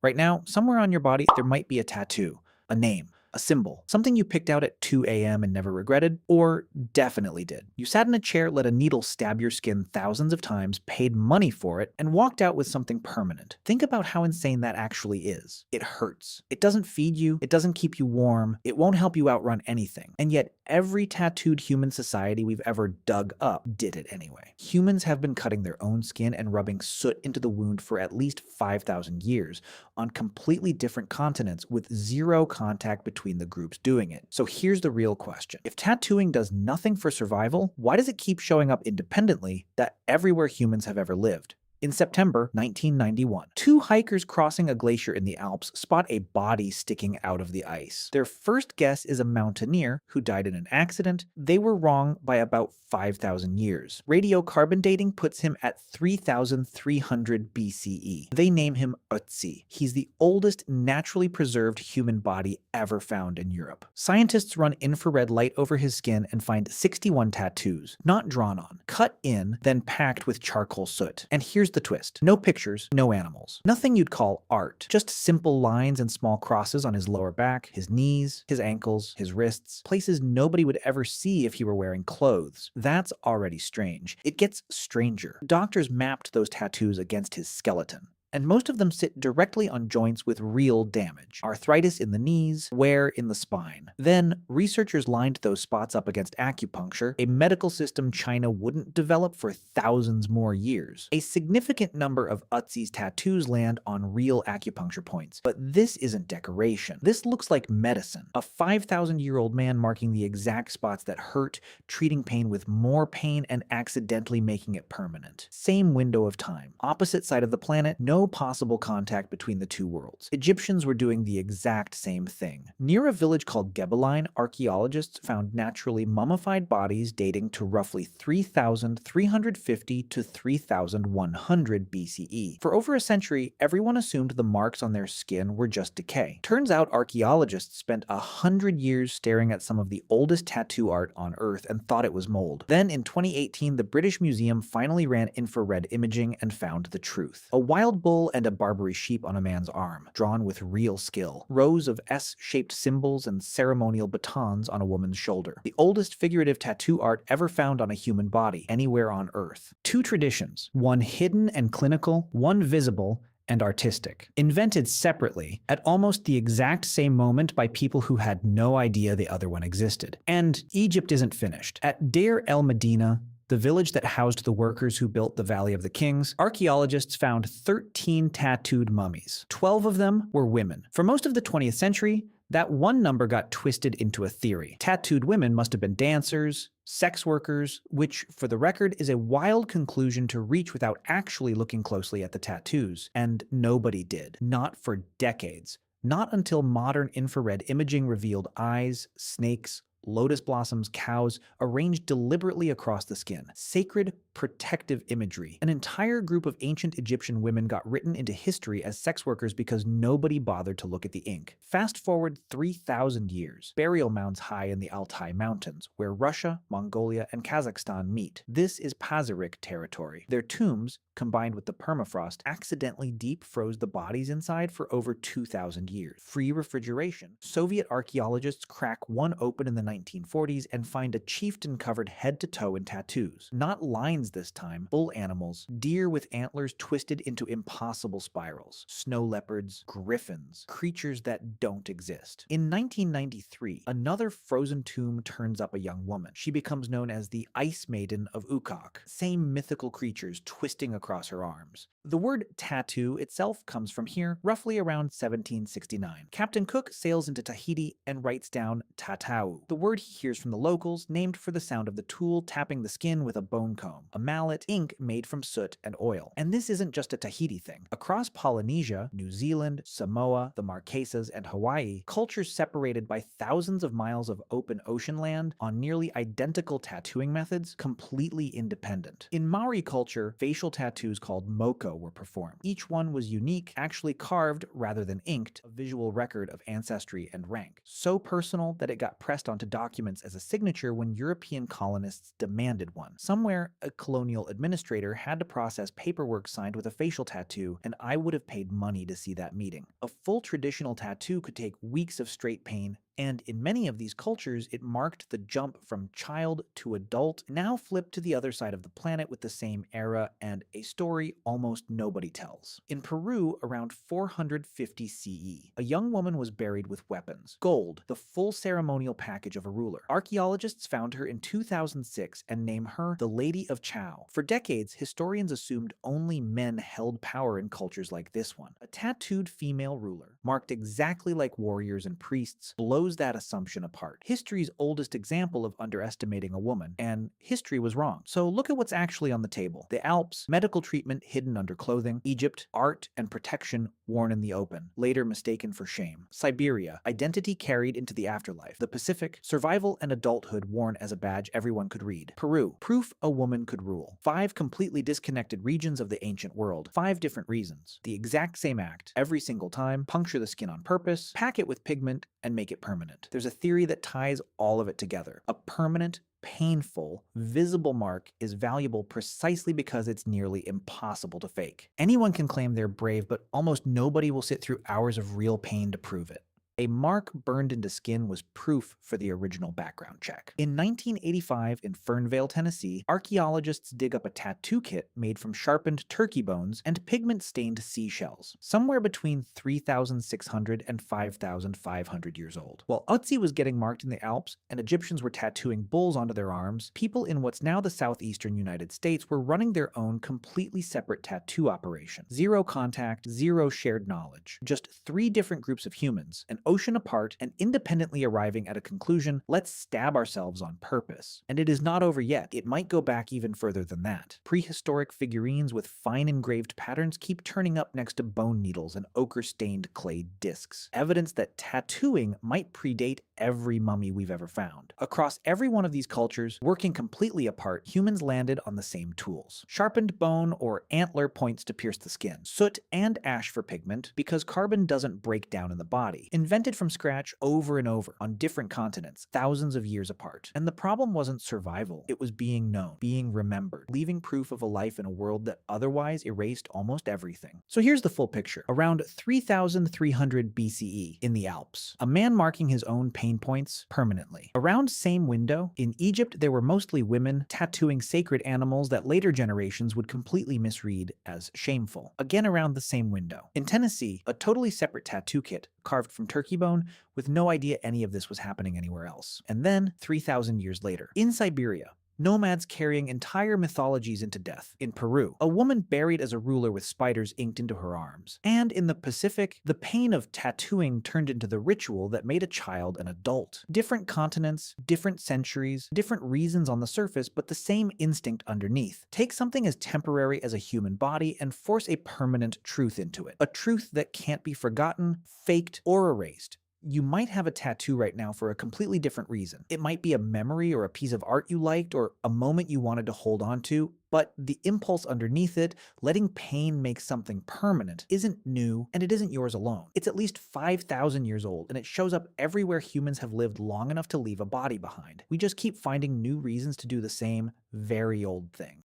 Right now, somewhere on your body, there might be a tattoo, a name, a symbol, something you picked out at 2 a.m. and never regretted, or definitely did. You sat in a chair, let a needle stab your skin thousands of times, paid money for it, and walked out with something permanent. Think about how insane that actually is. It hurts. It doesn't feed you, it doesn't keep you warm, it won't help you outrun anything. And yet, every tattooed human society we've ever dug up did it anyway. Humans have been cutting their own skin and rubbing soot into the wound for at least 5,000 years, on completely different continents with zero contact between the groups doing it. So here's the real question. If tattooing does nothing for survival, why does it keep showing up independently that everywhere humans have ever lived? In September 1991, two hikers crossing a glacier in the Alps spot a body sticking out of the ice. Their first guess is a mountaineer who died in an accident. They were wrong by about 5,000 years. Radiocarbon dating puts him at 3,300 BCE. They name him Ötzi. He's the oldest naturally preserved human body ever found in Europe. Scientists run infrared light over his skin and find 61 tattoos, not drawn on, cut in, then packed with charcoal soot. And here's the twist. No pictures, no animals. Nothing you'd call art. Just simple lines and small crosses on his lower back, his knees, his ankles, his wrists, places nobody would ever see if he were wearing clothes. That's already strange. It gets stranger. Doctors mapped those tattoos against his skeleton, and most of them sit directly on joints with real damage. Arthritis in the knees, wear in the spine. Then, researchers lined those spots up against acupuncture, a medical system China wouldn't develop for thousands more years. A significant number of Ötzi's tattoos land on real acupuncture points. But this isn't decoration. This looks like medicine. A 5,000-year-old man marking the exact spots that hurt, treating pain with more pain, and accidentally making it permanent. Same window of time. Opposite side of the planet, no possible contact between the two worlds. Egyptians were doing the exact same thing. Near a village called Gebeline, archaeologists found naturally mummified bodies dating to roughly 3,350 to 3,100 BCE. For over a century, everyone assumed the marks on their skin were just decay. Turns out archaeologists spent 100 years staring at some of the oldest tattoo art on Earth and thought it was mold. Then in 2018, the British Museum finally ran infrared imaging and found the truth. A wild bull and a Barbary sheep on a man's arm, drawn with real skill. Rows of S-shaped symbols and ceremonial batons on a woman's shoulder. The oldest figurative tattoo art ever found on a human body, anywhere on Earth. Two traditions, one hidden and clinical, one visible and artistic, invented separately at almost the exact same moment by people who had no idea the other one existed. And Egypt isn't finished. At Deir el-Medina, the village that housed the workers who built the Valley of the Kings, archaeologists found 13 tattooed mummies. 12 of them were women. For most of the 20th century, that one number got twisted into a theory. Tattooed women must have been dancers, sex workers, which, for the record, is a wild conclusion to reach without actually looking closely at the tattoos. And nobody did. Not for decades. Not until modern infrared imaging revealed eyes, snakes, lotus blossoms, cows, arranged deliberately across the skin. Sacred, protective imagery. An entire group of ancient Egyptian women got written into history as sex workers because nobody bothered to look at the ink. Fast forward 3,000 years. Burial mounds high in the Altai Mountains, where Russia, Mongolia, and Kazakhstan meet. This is Pazyryk territory. Their tombs, combined with the permafrost, accidentally deep froze the bodies inside for over 2,000 years. Free refrigeration. Soviet archaeologists crack one open in the 1940s and find a chieftain covered head to toe in tattoos. Not lines this time, bull animals, deer with antlers twisted into impossible spirals, snow leopards, griffins, creatures that don't exist. In 1993, another frozen tomb turns up a young woman. She becomes known as the Ice Maiden of Ukok. Same mythical creatures twisting across her arms. The word tattoo itself comes from here, roughly around 1769. Captain Cook sails into Tahiti and writes down tatau. The word he hears from the locals, named for the sound of the tool tapping the skin with a bone comb, a mallet, ink made from soot and oil. And this isn't just a Tahiti thing. Across Polynesia, New Zealand, Samoa, the Marquesas, and Hawaii, cultures separated by thousands of miles of open ocean land on nearly identical tattooing methods, completely independent. In Maori culture, facial tattoos called moko were performed. Each one was unique, actually carved rather than inked, a visual record of ancestry and rank. So personal that it got pressed onto documents as a signature when European colonists demanded one. Somewhere, a colonial administrator had to process paperwork signed with a facial tattoo, and I would have paid money to see that meeting. A full traditional tattoo could take weeks of straight pain, and in many of these cultures, it marked the jump from child to adult, now flipped to the other side of the planet with the same era and a story almost nobody tells. In Peru, around 450 CE, a young woman was buried with weapons, gold, the full ceremonial package of a ruler. Archaeologists found her in 2006 and named her the Lady of Chow. For decades, historians assumed only men held power in cultures like this one. A tattooed female ruler, marked exactly like warriors and priests, blows that assumption apart. History's oldest example of underestimating a woman, and history was wrong. So look at what's actually on the table. The Alps, medical treatment hidden under clothing. Egypt, art and protection worn in the open, later mistaken for shame. Siberia, identity carried into the afterlife. The Pacific, survival and adulthood worn as a badge everyone could read. Peru, proof a woman could rule. 5 completely disconnected regions of the ancient world. 5 different reasons. The exact same act, every single time, puncture the skin on purpose, pack it with pigment, and make it permanent. There's a theory that ties all of it together. A permanent, painful, visible mark is valuable precisely because it's nearly impossible to fake. Anyone can claim they're brave, but almost nobody will sit through hours of real pain to prove it. A mark burned into skin was proof for the original background check. In 1985, in Fernvale, Tennessee, archaeologists dig up a tattoo kit made from sharpened turkey bones and pigment-stained seashells, somewhere between 3,600 and 5,500 years old. While Otzi was getting marked in the Alps and Egyptians were tattooing bulls onto their arms, people in what's now the southeastern United States were running their own completely separate tattoo operation. Zero contact, zero shared knowledge. Just 3 different groups of humans, an ocean apart and independently arriving at a conclusion: let's stab ourselves on purpose. And it is not over yet. It might go back even further than that. Prehistoric figurines with fine engraved patterns keep turning up next to bone needles and ochre-stained clay discs. Evidence that tattooing might predate every mummy we've ever found. Across every one of these cultures, working completely apart, humans landed on the same tools. Sharpened bone or antler points to pierce the skin. Soot and ash for pigment, because carbon doesn't break down in the body. Invented from scratch over and over on different continents, thousands of years apart. And the problem wasn't survival, it was being known, being remembered, leaving proof of a life in a world that otherwise erased almost everything. So here's the full picture. Around 3,300 BCE in the Alps, a man marking his own pain points permanently. Around same window, in Egypt there were mostly women tattooing sacred animals that later generations would completely misread as shameful. Again around the same window. In Tennessee, a totally separate tattoo kit carved from turkey bone with no idea any of this was happening anywhere else. And then, 3,000 years later, in Siberia, nomads carrying entire mythologies into death. In Peru, a woman buried as a ruler with spiders inked into her arms. And in the Pacific, the pain of tattooing turned into the ritual that made a child an adult. Different continents, different centuries, different reasons on the surface, but the same instinct underneath. Take something as temporary as a human body and force a permanent truth into it. A truth that can't be forgotten, faked, or erased. You might have a tattoo right now for a completely different reason. It might be a memory or a piece of art you liked or a moment you wanted to hold on to, but the impulse underneath it, letting pain make something permanent, isn't new and it isn't yours alone. It's at least 5,000 years old and it shows up everywhere humans have lived long enough to leave a body behind. We just keep finding new reasons to do the same, very old thing.